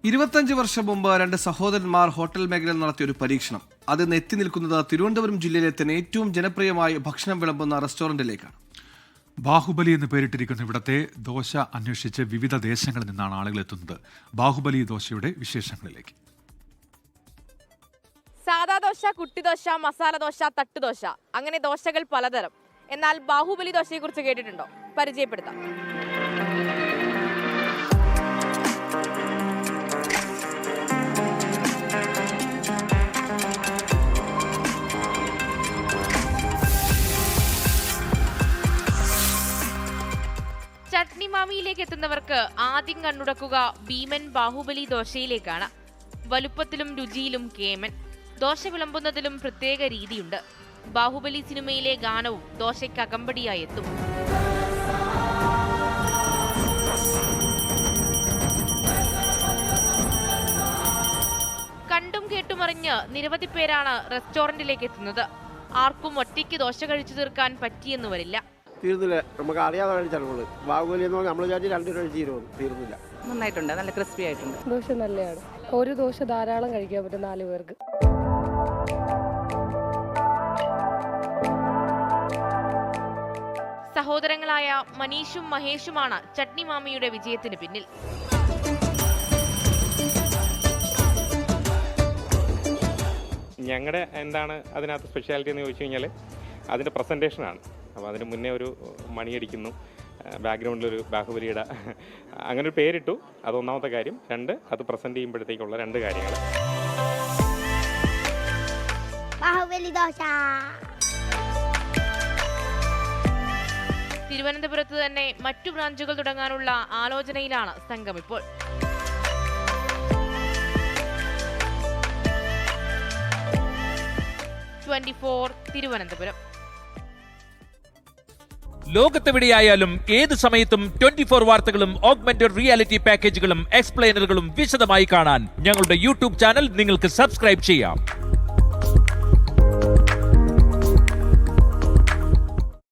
25 വർഷം മുമ്പ് രണ്ട് സഹോദരന്മാർ ഹോട്ടൽ മേഖലയിൽ നടത്തിയ ഒരു പരീക്ഷണം. അത് എത്തി നിൽക്കുന്നത് തിരുവനന്തപുരം ജില്ലയിലെ തന്നെ ഏറ്റവും ജനപ്രിയമായ ഭക്ഷണം വിളമ്പുന്ന റെസ്റ്റോറന്റിലേക്കാണ്. ബാഹുബലി എന്ന് പേരിട്ടിരിക്കുന്ന ഇവിടത്തെ ദോശ അന്വേഷിച്ച് വിവിധ ദേശങ്ങളിൽ നിന്നാണ് ആളുകൾ എത്തുന്നത്. ബാഹുബലി ദോശയുടെ വിശേഷങ്ങളിലേക്ക്. സാദാ ദോശ, കുട്ടിദോശ, മസാല ദോശ, തട്ടുദോശ, അങ്ങനെ ദോശകൾ പലതരം. എന്നാൽ ബാഹുബലി ദോശയെക്കുറിച്ച് കേട്ടിട്ടുണ്ടോ? പരിചയപ്പെടുത്താം. ചട്നി മാമിയിലേക്ക് എത്തുന്നവർക്ക് ആദ്യം കണ്ണുടക്കുക ഭീമൻ ബാഹുബലി ദോശയിലേക്കാണ്. വലുപ്പത്തിലും രുചിയിലും കേമൻ. ദോശ വിളമ്പുന്നതിലും പ്രത്യേക രീതിയുണ്ട്. ബാഹുബലി സിനിമയിലെ ഗാനവും ദോശയ്ക്ക് അകമ്പടിയായി എത്തും. കണ്ടും കേട്ടുമറിഞ്ഞ് നിരവധി പേരാണ് റെസ്റ്റോറന്റിലേക്ക് എത്തുന്നത്. ആർക്കും ഒറ്റയ്ക്ക് ദോശ കഴിച്ചു തീർക്കാൻ പറ്റിയെന്ന് വരില്ല. തീർന്നില്ല, നമുക്ക് അറിയാതെ കഴിച്ചുള്ളൂ. ബാഹുബലി എന്ന് പറഞ്ഞാൽ നമ്മൾ വിചാരിച്ച് 2 കഴിച്ച് തീർന്നില്ല. നന്നായിട്ടുണ്ട്, നല്ല ക്രിസ്പി ആയിട്ടുണ്ട്. ദോശ നല്ലതാണ്. ഒരു ദോശ ധാരാളം കഴിക്കാൻ പറ്റും 4 പേർക്ക്. സഹോദരങ്ങളായ മനീഷും മഹേഷുമാണ് ചട്നി മാമിയുടെ വിജയത്തിന് പിന്നിൽ. ഞങ്ങളുടെ എന്താണ് അതിനകത്ത് സ്പെഷ്യാലിറ്റി എന്ന് ചോദിച്ചു കഴിഞ്ഞാൽ അതിൻ്റെ പ്രസൻറ്റേഷനാണ്. അപ്പോൾ അതിന് മുന്നേ ഒരു മണിയടിക്കുന്നു, ബാക്ക്ഗ്രൗണ്ടിലൊരു ബാഹുബലിയുടെ അങ്ങനെ ഒരു പേരിട്ടു. അത് ഒന്നാമത്തെ കാര്യം. 2, അത് പ്രസൻറ്റ് ചെയ്യുമ്പോഴത്തേക്കുള്ള 2 കാര്യങ്ങൾ. തിരുവനന്തപുരത്ത് തന്നെ മറ്റു ബ്രാഞ്ചുകൾ തുടങ്ങാനുള്ള ആലോചനയിലാണ് സംഘം ഇപ്പോൾ. തിരുവനന്തപുരം. ലോകത്തെവിടെയായാലും ഏത് സമയത്തും 24 വാർത്തകളും ഓഗ്മെന്റഡ് റിയാലിറ്റി പാക്കേജുകളും എക്സ്പ്ലെയിനറുകളും വിശദമായി കാണാൻ ഞങ്ങളുടെ യൂട്യൂബ് ചാനൽ നിങ്ങൾക്ക് സബ്സ്ക്രൈബ് ചെയ്യാം.